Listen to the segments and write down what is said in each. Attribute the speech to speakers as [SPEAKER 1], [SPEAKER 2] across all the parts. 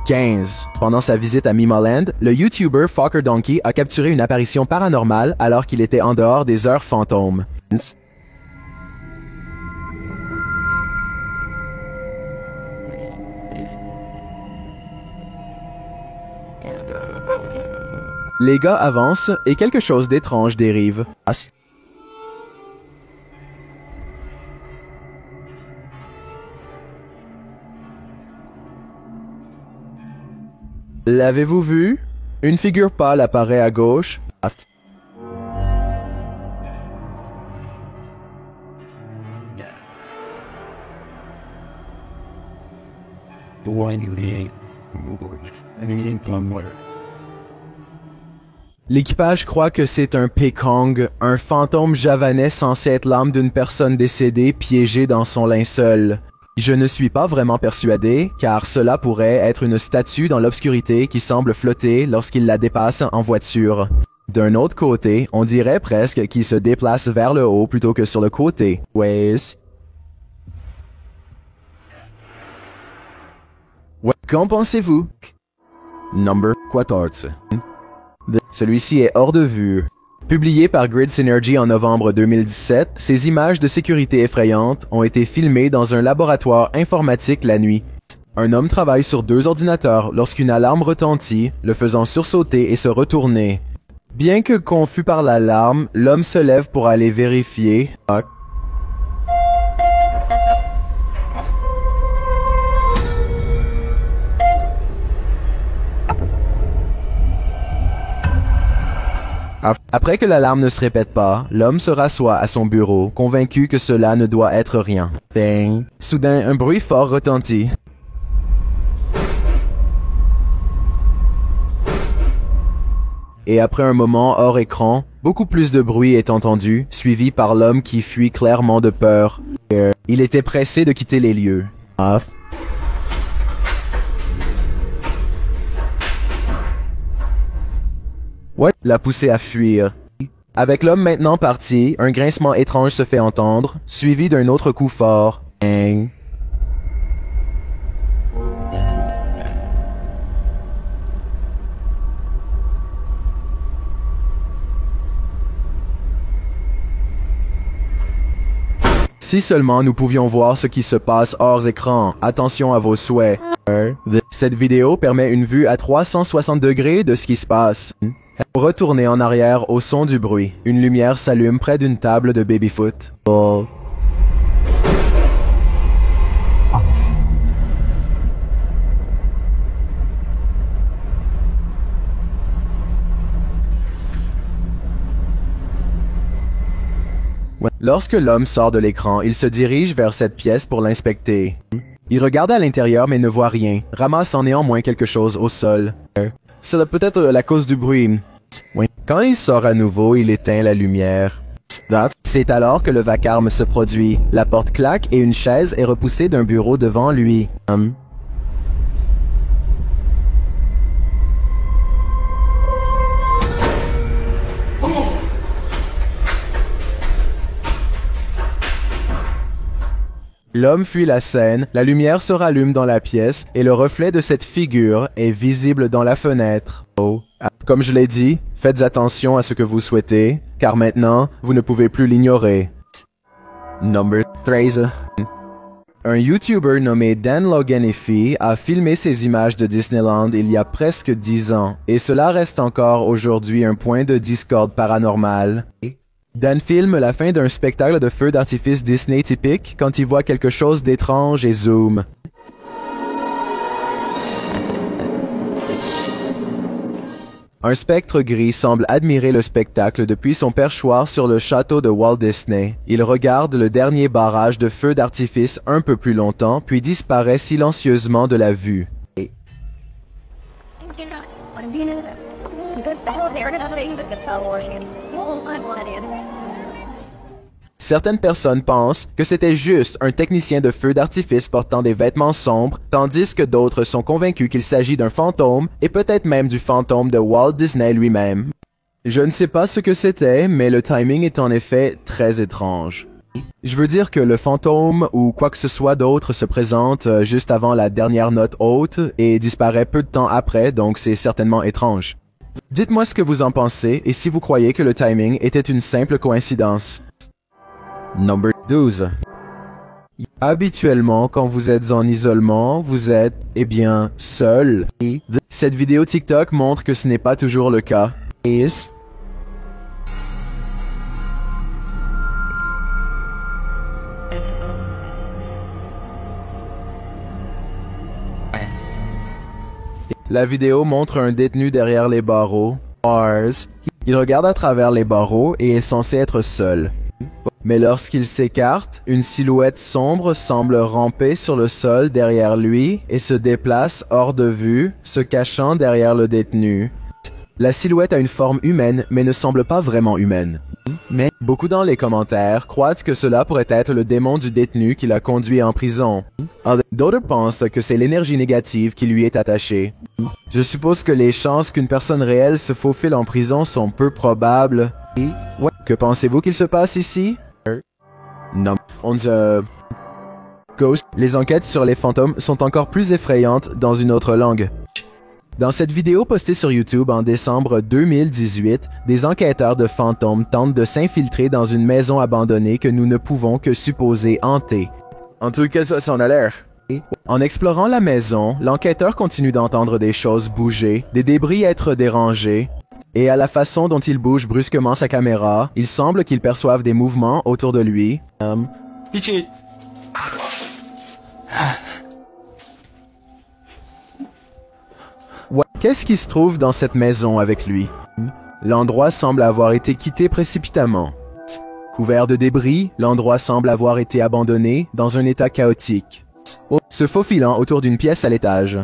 [SPEAKER 1] 15. Pendant sa visite à Memeland, le YouTuber Fokker Donkey a capturé une apparition paranormale alors qu'il était en dehors des heures fantômes. Les gars avancent et quelque chose d'étrange dérive. L'avez-vous vu? Une figure pâle apparaît à gauche. L'équipage croit que c'est un Pekong, un fantôme javanais censé être l'âme d'une personne décédée piégée dans son linceul. Je ne suis pas vraiment persuadé, car cela pourrait être une statue dans l'obscurité qui semble flotter lorsqu'il la dépasse en voiture. D'un autre côté, on dirait presque qu'il se déplace vers le haut plutôt que sur le côté. Ouais. Qu'en pensez-vous? Number 14. Celui-ci est hors de vue. Publié par Grid Synergy en novembre 2017, ces images de sécurité effrayantes ont été filmées dans un laboratoire informatique la nuit. Un homme travaille sur 2 ordinateurs lorsqu'une alarme retentit, le faisant sursauter et se retourner. Bien que confus par l'alarme, l'homme se lève pour aller vérifier. Après que l'alarme ne se répète pas, l'homme se rassoit à son bureau, convaincu que cela ne doit être rien. Bang. Soudain, un bruit fort retentit. Et après un moment hors écran, beaucoup plus de bruit est entendu, suivi par l'homme qui fuit clairement de peur. Il était pressé de quitter les lieux. L'a poussé à fuir. Avec l'homme maintenant parti, un grincement étrange se fait entendre, suivi d'un autre coup fort. Bang. Si seulement nous pouvions voir ce qui se passe hors écran, attention à vos souhaits. Cette vidéo permet une vue à 360 degrés de ce qui se passe. Retournez en arrière au son du bruit. Une lumière s'allume près d'une table de baby-foot. Lorsque l'homme sort de l'écran, il se dirige vers cette pièce pour l'inspecter. Il regarde à l'intérieur mais ne voit rien, ramassant néanmoins quelque chose au sol. C'est peut-être la cause du bruit. Quand il sort à nouveau, il éteint la lumière. C'est alors que le vacarme se produit. La porte claque et une chaise est repoussée d'un bureau devant lui. L'homme fuit la scène, la lumière se rallume dans la pièce et le reflet de cette figure est visible dans la fenêtre. Comme je l'ai dit, faites attention à ce que vous souhaitez, car maintenant, vous ne pouvez plus l'ignorer. Number 13. Un YouTuber nommé Dan Loganifi a filmé ces images de Disneyland il y a presque 10 ans, et cela reste encore aujourd'hui un point de discorde paranormal. Dan filme la fin d'un spectacle de feux d'artifice Disney typique quand il voit quelque chose d'étrange et zoom. Un spectre gris semble admirer le spectacle depuis son perchoir sur le château de Walt Disney. Il regarde le dernier barrage de feux d'artifice un peu plus longtemps, puis disparaît silencieusement de la vue. Certaines personnes pensent que c'était juste un technicien de feu d'artifice portant des vêtements sombres, tandis que d'autres sont convaincus qu'il s'agit d'un fantôme et peut-être même du fantôme de Walt Disney lui-même. Je ne sais pas ce que c'était, mais le timing est en effet très étrange. Je veux dire que le fantôme ou quoi que ce soit d'autre se présente juste avant la dernière note haute et disparaît peu de temps après, donc c'est certainement étrange. Dites-moi ce que vous en pensez et si vous croyez que le timing était une simple coïncidence. Number 12. Habituellement, quand vous êtes en isolement, vous êtes, seul. Cette vidéo TikTok montre que ce n'est pas toujours le cas. La vidéo montre un détenu derrière les barreaux. Bars. Il regarde à travers les barreaux et est censé être seul. Mais lorsqu'il s'écarte, une silhouette sombre semble ramper sur le sol derrière lui et se déplace hors de vue, se cachant derrière le détenu. La silhouette a une forme humaine, mais ne semble pas vraiment humaine. Mais beaucoup dans les commentaires croient que cela pourrait être le démon du détenu qui l'a conduit en prison. D'autres pensent que c'est l'énergie négative qui lui est attachée. Je suppose que les chances qu'une personne réelle se faufile en prison sont peu probables. Que pensez-vous qu'il se passe ici? Non. Ghost. Les enquêtes sur les fantômes sont encore plus effrayantes dans une autre langue. Dans cette vidéo postée sur YouTube en décembre 2018, des enquêteurs de fantômes tentent de s'infiltrer dans une maison abandonnée que nous ne pouvons que supposer hantée. En tout cas, ça en a l'air. En explorant la maison, l'enquêteur continue d'entendre des choses bouger, des débris être dérangés, et à la façon dont il bouge brusquement sa caméra, il semble qu'il perçoive des mouvements autour de lui. Qu'est-ce qui se trouve dans cette maison avec lui? L'endroit semble avoir été quitté précipitamment. Couvert de débris, l'endroit semble avoir été abandonné dans un état chaotique. Se faufilant autour d'une pièce à l'étage.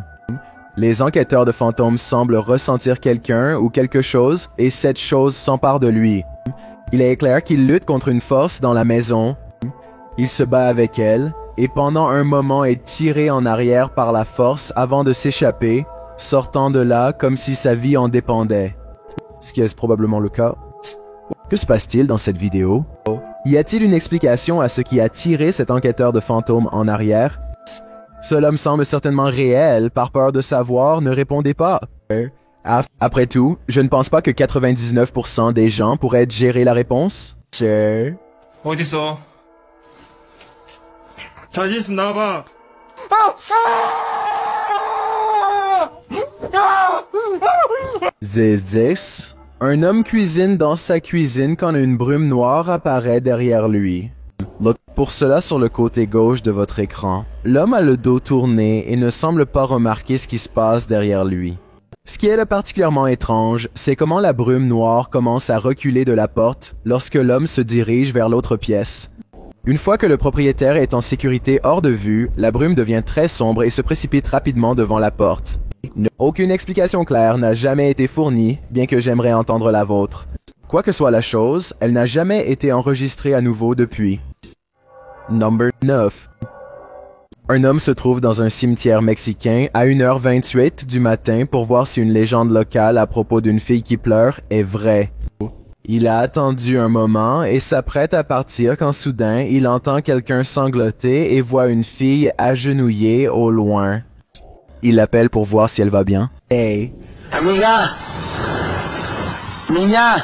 [SPEAKER 1] Les enquêteurs de fantômes semblent ressentir quelqu'un ou quelque chose et cette chose s'empare de lui. Il est clair qu'il lutte contre une force dans la maison. Il se bat avec elle et pendant un moment est tiré en arrière par la force avant de s'échapper, sortant de là comme si sa vie en dépendait. Ce qui est probablement le cas. Que se passe-t-il dans cette vidéo? Y a-t-il une explication à ce qui a tiré cet enquêteur de fantômes en arrière? Cela me semble certainement réel, par peur de savoir, ne répondez pas. Après tout, je ne pense pas que 99% des gens pourraient gérer la réponse.
[SPEAKER 2] 어딨어? 자신 있으면 나와봐.
[SPEAKER 1] Zizix. Un homme cuisine dans sa cuisine quand une brume noire apparaît derrière lui. Pour cela sur le côté gauche de votre écran, l'homme a le dos tourné et ne semble pas remarquer ce qui se passe derrière lui. Ce qui est particulièrement étrange, c'est comment la brume noire commence à reculer de la porte lorsque l'homme se dirige vers l'autre pièce. Une fois que le propriétaire est en sécurité hors de vue, la brume devient très sombre et se précipite rapidement devant la porte. Aucune explication claire n'a jamais été fournie, bien que j'aimerais entendre la vôtre. Quoi que soit la chose, elle n'a jamais été enregistrée à nouveau depuis. Number 9. Un homme se trouve dans un cimetière mexicain à 1h28 du matin pour voir si une légende locale à propos d'une fille qui pleure est vraie. Il a attendu un moment et s'apprête à partir quand soudain il entend quelqu'un sangloter et voit une fille agenouillée au loin. Il appelle pour voir si elle va bien. Hey.
[SPEAKER 3] Amiga. Niña.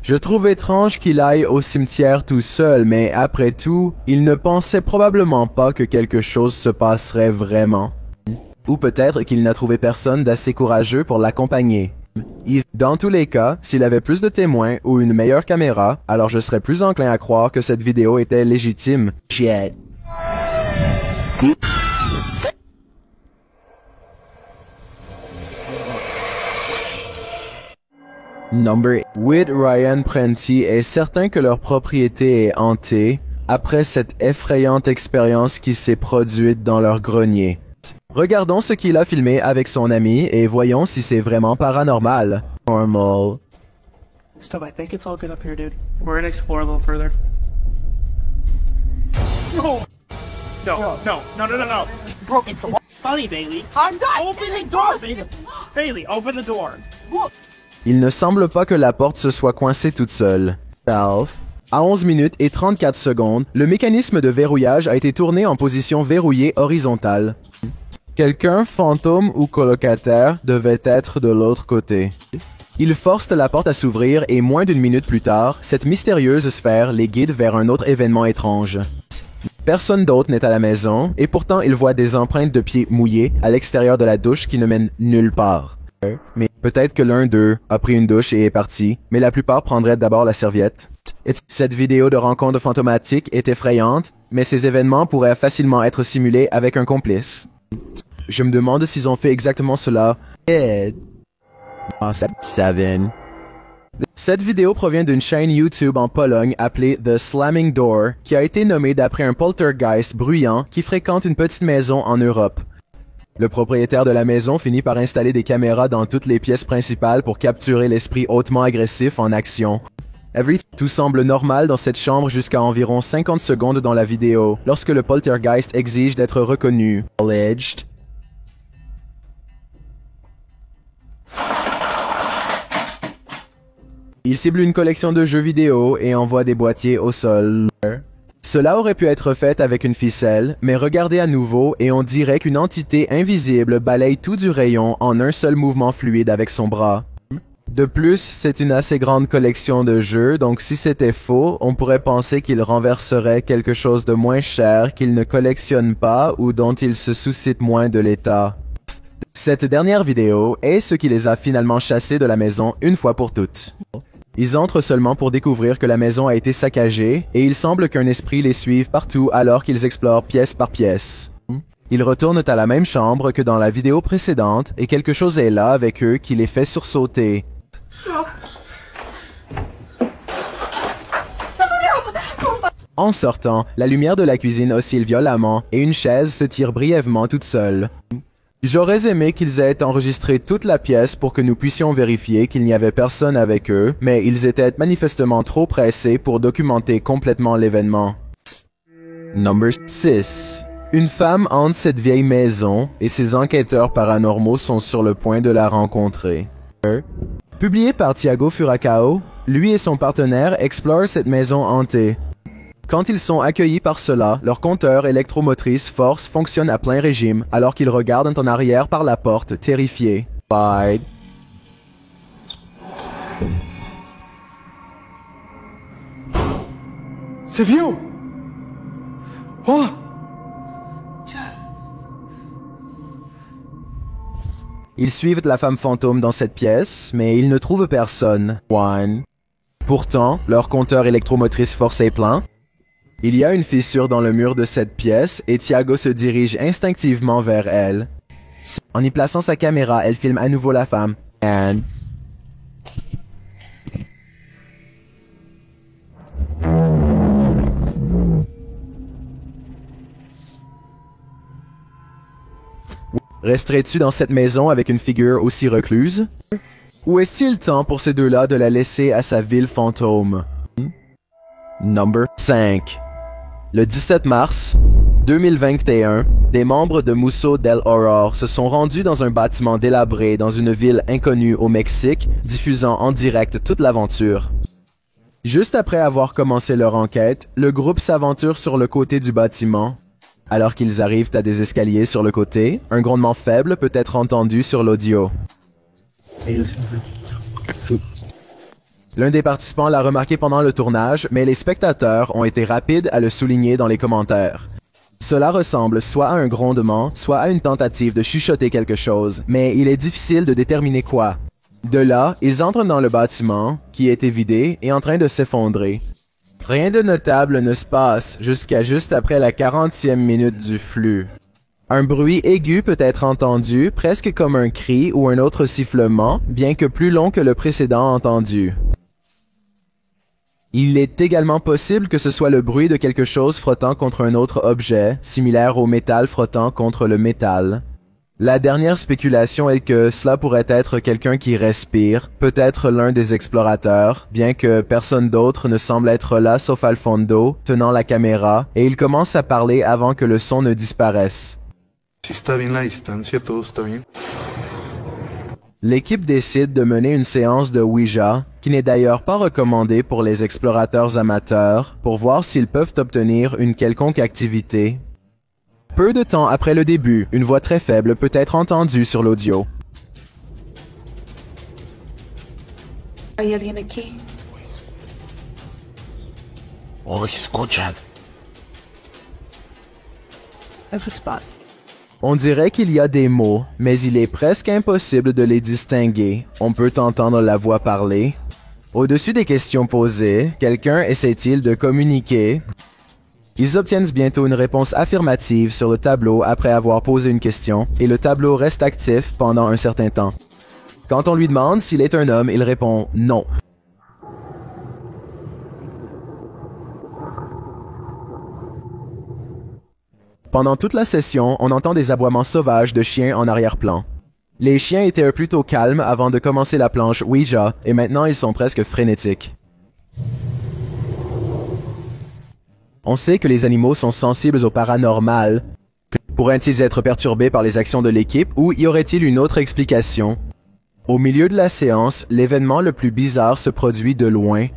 [SPEAKER 1] Je trouve étrange qu'il aille au cimetière tout seul, mais après tout, il ne pensait probablement pas que quelque chose se passerait vraiment. Ou peut-être qu'il n'a trouvé personne d'assez courageux pour l'accompagner. Dans tous les cas, s'il avait plus de témoins ou une meilleure caméra, alors je serais plus enclin à croire que cette vidéo était légitime. Shit. Number 8. Ryan Prenti est certain que leur propriété est hantée après cette effrayante expérience qui s'est produite dans leur grenier. Regardons ce qu'il a filmé avec son ami et voyons si c'est vraiment paranormal. Normal.
[SPEAKER 4] Stop, I think it's all good up here, dude. We're gonna explore a little further. No! No. Bro, it's funny, Bailey. I'm not! Open the door, Bailey! Bailey, open the door! Look!
[SPEAKER 1] Il ne semble pas que la porte se soit coincée toute seule. À 11 minutes et 34 secondes, le mécanisme de verrouillage a été tourné en position verrouillée horizontale. Quelqu'un, fantôme ou colocataire, devait être de l'autre côté. Il force la porte à s'ouvrir et moins d'une minute plus tard, cette mystérieuse sphère les guide vers un autre événement étrange. Personne d'autre n'est à la maison, et pourtant il voit des empreintes de pieds mouillés à l'extérieur de la douche qui ne mènent nulle part. Mais peut-être que l'un d'eux a pris une douche et est parti, mais la plupart prendraient d'abord la serviette. Cette vidéo de rencontre fantomatique est effrayante, mais ces événements pourraient facilement être simulés avec un complice. Je me demande s'ils ont fait exactement cela. Cette vidéo provient d'une chaîne YouTube en Pologne appelée The Slamming Door, qui a été nommée d'après un poltergeist bruyant qui fréquente une petite maison en Europe. Le propriétaire de la maison finit par installer des caméras dans toutes les pièces principales pour capturer l'esprit hautement agressif en action. Tout semble normal dans cette chambre jusqu'à environ 50 secondes dans la vidéo, lorsque le poltergeist exige d'être reconnu. Il cible une collection de jeux vidéo et envoie des boîtiers au sol. Cela aurait pu être fait avec une ficelle, mais regardez à nouveau et on dirait qu'une entité invisible balaye tout du rayon en un seul mouvement fluide avec son bras. De plus, c'est une assez grande collection de jeux, donc si c'était faux, on pourrait penser qu'il renverserait quelque chose de moins cher qu'il ne collectionne pas ou dont il se soucie moins de l'état. Cette dernière vidéo est ce qui les a finalement chassés de la maison une fois pour toutes. Ils entrent seulement pour découvrir que la maison a été saccagée et il semble qu'un esprit les suive partout alors qu'ils explorent pièce par pièce. Ils retournent à la même chambre que dans la vidéo précédente et quelque chose est là avec eux qui les fait sursauter. En sortant, la lumière de la cuisine oscille violemment et une chaise se tire brièvement toute seule. J'aurais aimé qu'ils aient enregistré toute la pièce pour que nous puissions vérifier qu'il n'y avait personne avec eux, mais ils étaient manifestement trop pressés pour documenter complètement l'événement. Number 6. Une femme hante cette vieille maison et ses enquêteurs paranormaux sont sur le point de la rencontrer. Publié par Thiago Furacao, lui et son partenaire explorent cette maison hantée. Quand ils sont accueillis par cela, leur compteur électromotrice force fonctionne à plein régime alors qu'ils regardent en arrière par la porte, terrifiés. Bye.
[SPEAKER 3] C'est vieux! Oh!
[SPEAKER 1] Ils suivent la femme fantôme dans cette pièce, mais ils ne trouvent personne. Pourtant, leur compteur électromotrice force est plein. Il y a une fissure dans le mur de cette pièce et Thiago se dirige instinctivement vers elle. En y plaçant sa caméra, elle filme à nouveau la femme. Resterais-tu dans cette maison avec une figure aussi recluse? Ou est-il temps pour ces deux-là de la laisser à sa ville fantôme? Number 5. Le 17 mars 2021, des membres de Museo del Horror se sont rendus dans un bâtiment délabré dans une ville inconnue au Mexique, diffusant en direct toute l'aventure. Juste après avoir commencé leur enquête, le groupe s'aventure sur le côté du bâtiment. Alors qu'ils arrivent à des escaliers sur le côté, un grondement faible peut être entendu sur l'audio. L'un des participants l'a remarqué pendant le tournage, mais les spectateurs ont été rapides à le souligner dans les commentaires. Cela ressemble soit à un grondement, soit à une tentative de chuchoter quelque chose, mais il est difficile de déterminer quoi. De là, ils entrent dans le bâtiment, qui était vidé et en train de s'effondrer. Rien de notable ne se passe jusqu'à juste après la 40e minute du flux. Un bruit aigu peut être entendu, presque comme un cri ou un autre sifflement, bien que plus long que le précédent entendu. Il est également possible que ce soit le bruit de quelque chose frottant contre un autre objet, similaire au métal frottant contre le métal. La dernière spéculation est que cela pourrait être quelqu'un qui respire, peut-être l'un des explorateurs, bien que personne d'autre ne semble être là sauf Alfondo, tenant la caméra, et il commence à parler avant que le son ne disparaisse.
[SPEAKER 3] Si está bien la distancia, todo está bien.
[SPEAKER 1] L'équipe décide de mener une séance de Ouija, qui n'est d'ailleurs pas recommandée pour les explorateurs amateurs, pour voir s'ils peuvent obtenir une quelconque activité. Peu de temps après le début, une voix très faible peut être entendue sur l'audio.
[SPEAKER 5] ¿Hay alguien aquí? I have a spot.
[SPEAKER 1] On dirait qu'il y a des mots, mais il est presque impossible de les distinguer. On peut entendre la voix parler. Au-dessus des questions posées, quelqu'un essaie-t-il de communiquer? Ils obtiennent bientôt une réponse affirmative sur le tableau après avoir posé une question, et le tableau reste actif pendant un certain temps. Quand on lui demande s'il est un homme, il répond non. Pendant toute la session, on entend des aboiements sauvages de chiens en arrière-plan. Les chiens étaient plutôt calmes avant de commencer la planche Ouija, et maintenant ils sont presque frénétiques. On sait que les animaux sont sensibles au paranormal. Pourraient-ils être perturbés par les actions de l'équipe ou y aurait-il une autre explication? Au milieu de la séance, l'événement le plus bizarre se produit de loin.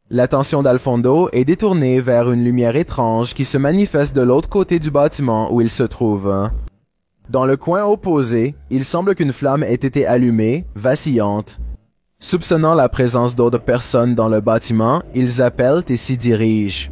[SPEAKER 1] L'attention d'Alfondo est détournée vers une lumière étrange qui se manifeste de l'autre côté du bâtiment où il se trouve. Dans le coin opposé, il semble qu'une flamme ait été allumée, vacillante. Soupçonnant la présence d'autres personnes dans le bâtiment, ils appellent et s'y dirigent.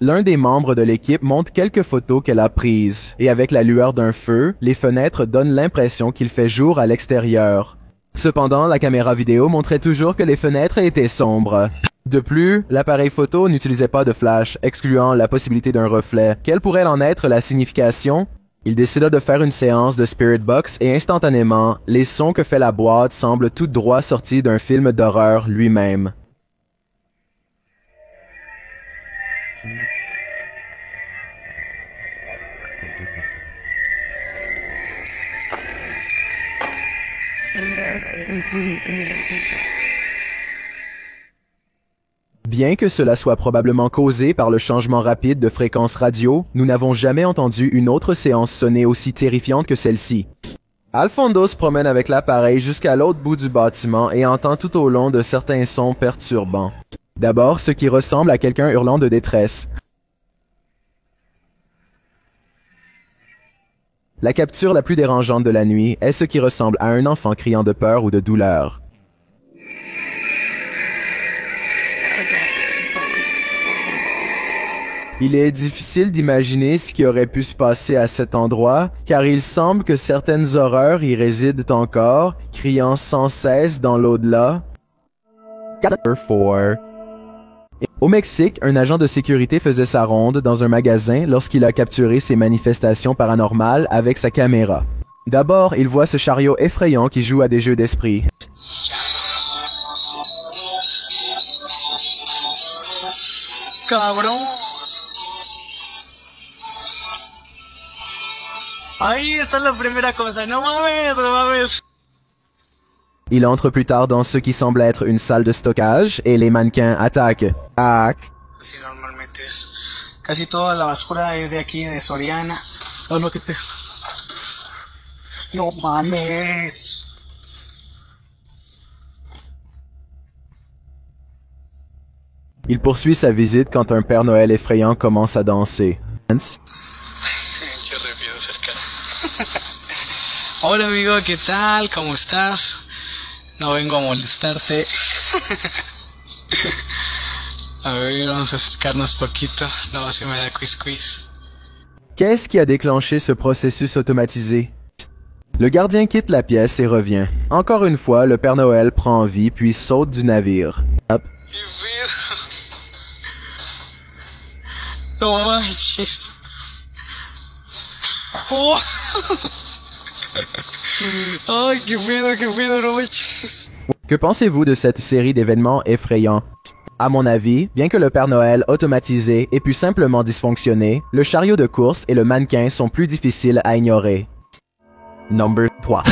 [SPEAKER 1] L'un des membres de l'équipe montre quelques photos qu'elle a prises, et avec la lueur d'un feu, les fenêtres donnent l'impression qu'il fait jour à l'extérieur. Cependant, la caméra vidéo montrait toujours que les fenêtres étaient sombres. De plus, l'appareil photo n'utilisait pas de flash, excluant la possibilité d'un reflet. Quelle pourrait en être la signification? Il décida de faire une séance de Spirit Box et instantanément, les sons que fait la boîte semblent tout droit sortis d'un film d'horreur lui-même. Bien que cela soit probablement causé par le changement rapide de fréquence radio, nous n'avons jamais entendu une autre séance sonner aussi terrifiante que celle-ci. Alfondo se promène avec l'appareil jusqu'à l'autre bout du bâtiment et entend tout au long de certains sons perturbants. D'abord, ce qui ressemble à quelqu'un hurlant de détresse. La capture la plus dérangeante de la nuit est ce qui ressemble à un enfant criant de peur ou de douleur. Il est difficile d'imaginer ce qui aurait pu se passer à cet endroit, car il semble que certaines horreurs y résident encore, criant sans cesse dans l'au-delà. Au Mexique, un agent de sécurité faisait sa ronde dans un magasin lorsqu'il a capturé ces manifestations paranormales avec sa caméra. D'abord, il voit ce chariot effrayant qui joue à des jeux d'esprit.
[SPEAKER 4] Cabrón. Ahí está la primera cosa. No mames, no mames.
[SPEAKER 1] Il entre plus tard dans ce qui semble être une salle de stockage et les mannequins attaquent.
[SPEAKER 4] Sí, normalmente es. Casi toda la basura es de aquí, de Soriana. Oh, no, que te... No mames.
[SPEAKER 1] Il poursuit sa visite quand un Père Noël effrayant commence à danser.
[SPEAKER 4] Hola amigo, ¿qué tal? ¿Cómo estás? No vengo a molestarte. A ver, vamos a acercarnos poquito. No, se me da quiz.
[SPEAKER 1] Qu'est-ce qui a déclenché ce processus automatisé? Le gardien quitte la pièce et revient. Encore une fois, le Père Noël prend vie puis saute du navire. Hop.
[SPEAKER 4] No manches. Oh. Ay, qué pedo, no manches.
[SPEAKER 1] Que pensez-vous de cette série d'événements effrayants? À mon avis, bien que le Père Noël automatisé ait pu simplement dysfonctionner, le chariot de course et le mannequin sont plus difficiles à ignorer. Number 3.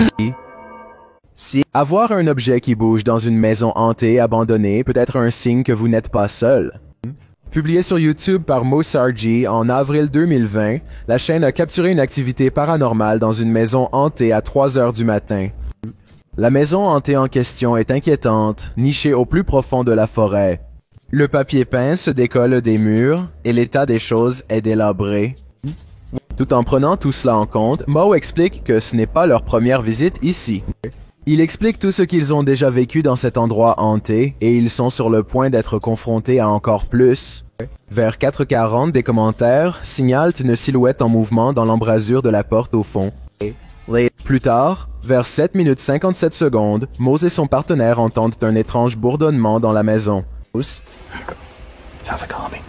[SPEAKER 1] Si avoir un objet qui bouge dans une maison hantée abandonnée peut être un signe que vous n'êtes pas seul. Publié sur YouTube par Mosarji en avril 2020, la chaîne a capturé une activité paranormale dans une maison hantée à 3 heures du matin. La maison hantée en question est inquiétante, nichée au plus profond de la forêt. Le papier peint se décolle des murs et l'état des choses est délabré. Tout en prenant tout cela en compte, Moe explique que ce n'est pas leur première visite ici. Il explique tout ce qu'ils ont déjà vécu dans cet endroit hanté et ils sont sur le point d'être confrontés à encore plus. Vers 4h40, des commentaires signalent une silhouette en mouvement dans l'embrasure de la porte au fond. Plus tard, vers 7 minutes 57 secondes, Moe et son partenaire entendent un étrange bourdonnement dans la maison.
[SPEAKER 3] Sounds like a humming.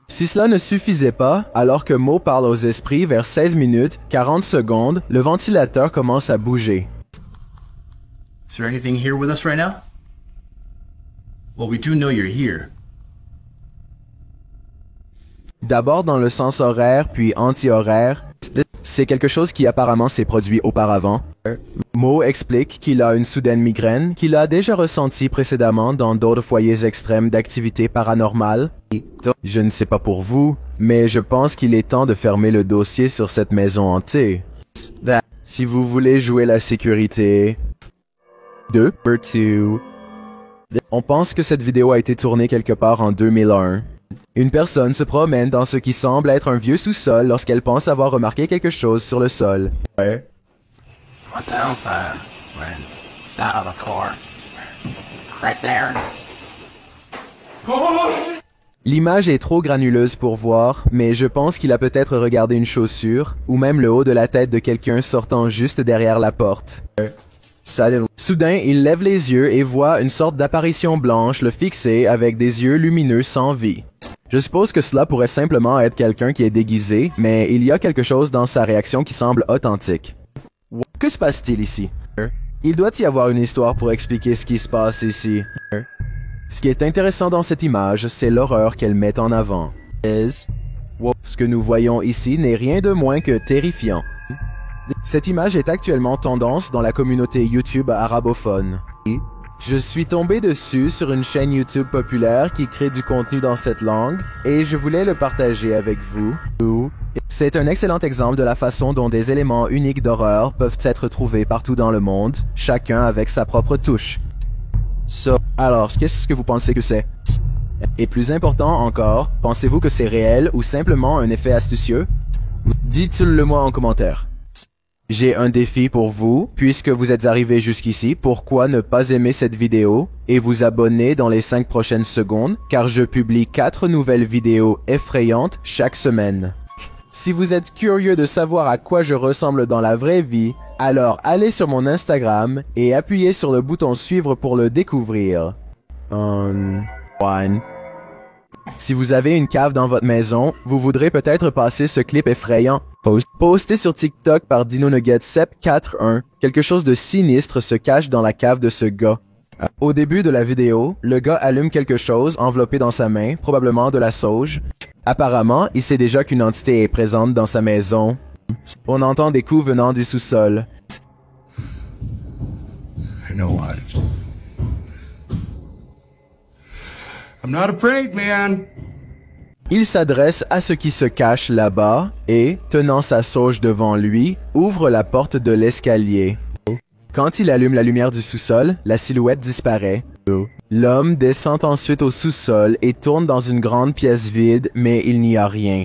[SPEAKER 1] Si cela ne suffisait pas, alors que Moe parle aux esprits vers 16 minutes 40 secondes, le ventilateur commence à bouger.
[SPEAKER 6] Is there anything here with us right now? Well, we do know you're here.
[SPEAKER 1] D'abord dans le sens horaire, puis anti-horaire. C'est quelque chose qui apparemment s'est produit auparavant. Moe explique qu'il a une soudaine migraine qu'il a déjà ressentie précédemment dans d'autres foyers extrêmes d'activité paranormale. Je ne sais pas pour vous, mais je pense qu'il est temps de fermer le dossier sur cette maison hantée. Si vous voulez jouer la sécurité... 2. On pense que cette vidéo a été tournée quelque part en 2001. Une personne se promène dans ce qui semble être un vieux sous-sol lorsqu'elle pense avoir remarqué quelque chose sur le sol.
[SPEAKER 6] What the hell's that? That other car. Right there.
[SPEAKER 1] L'image est trop granuleuse pour voir, mais je pense qu'il a peut-être regardé une chaussure, ou même le haut de la tête de quelqu'un sortant juste derrière la porte. Soudain, il lève les yeux et voit une sorte d'apparition blanche le fixer avec des yeux lumineux sans vie. Je suppose que cela pourrait simplement être quelqu'un qui est déguisé, mais il y a quelque chose dans sa réaction qui semble authentique. Que se passe-t-il ici? Il doit y avoir une histoire pour expliquer ce qui se passe ici. Ce qui est intéressant dans cette image, c'est l'horreur qu'elle met en avant. Ce que nous voyons ici n'est rien de moins que terrifiant. Cette image est actuellement tendance dans la communauté YouTube arabophone. Je suis tombé dessus sur une chaîne YouTube populaire qui crée du contenu dans cette langue et je voulais le partager avec vous. C'est un excellent exemple de la façon dont des éléments uniques d'horreur peuvent être trouvés partout dans le monde, chacun avec sa propre touche. Alors, qu'est-ce que vous pensez que c'est? Et plus important encore, pensez-vous que c'est réel ou simplement un effet astucieux? Dites-le moi en commentaire. J'ai un défi pour vous, puisque vous êtes arrivé jusqu'ici, pourquoi ne pas aimer cette vidéo et vous abonner dans les 5 prochaines secondes, car je publie 4 nouvelles vidéos effrayantes chaque semaine. Si vous êtes curieux de savoir à quoi je ressemble dans la vraie vie, alors allez sur mon Instagram et appuyez sur le bouton suivre pour le découvrir. Si vous avez une cave dans votre maison, vous voudrez peut-être passer ce clip effrayant. Posté sur TikTok par DinoNuggetSep41, quelque chose de sinistre se cache dans la cave de ce gars. Au début de la vidéo, le gars allume quelque chose enveloppé dans sa main, probablement de la sauge. Apparemment, il sait déjà qu'une entité est présente dans sa maison. On entend des coups venant du sous-sol.
[SPEAKER 3] You know what? I'm not afraid, man.
[SPEAKER 1] Il s'adresse à ce qui se cache là-bas et, tenant sa sauge devant lui, ouvre la porte de l'escalier. Quand il allume la lumière du sous-sol, la silhouette disparaît. L'homme descend ensuite au sous-sol et tourne dans une grande pièce vide, mais il n'y a rien.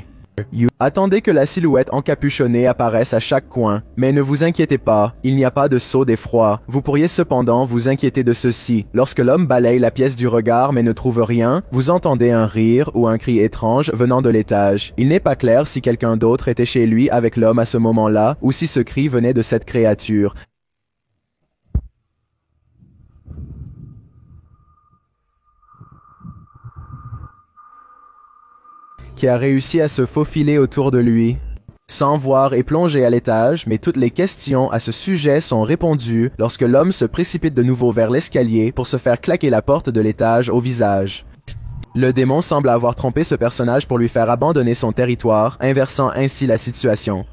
[SPEAKER 1] Attendez que la silhouette encapuchonnée apparaisse à chaque coin, mais ne vous inquiétez pas, il n'y a pas de saut d'effroi. Vous pourriez cependant vous inquiéter de ceci. Lorsque l'homme balaye la pièce du regard mais ne trouve rien, vous entendez un rire ou un cri étrange venant de l'étage. Il n'est pas clair si quelqu'un d'autre était chez lui avec l'homme à ce moment-là ou si ce cri venait de cette créature. Qui a réussi à se faufiler autour de lui. Sans voir et plonger à l'étage, mais toutes les questions à ce sujet sont répondues lorsque l'homme se précipite de nouveau vers l'escalier pour se faire claquer la porte de l'étage au visage. Le démon semble avoir trompé ce personnage pour lui faire abandonner son territoire, inversant ainsi la situation.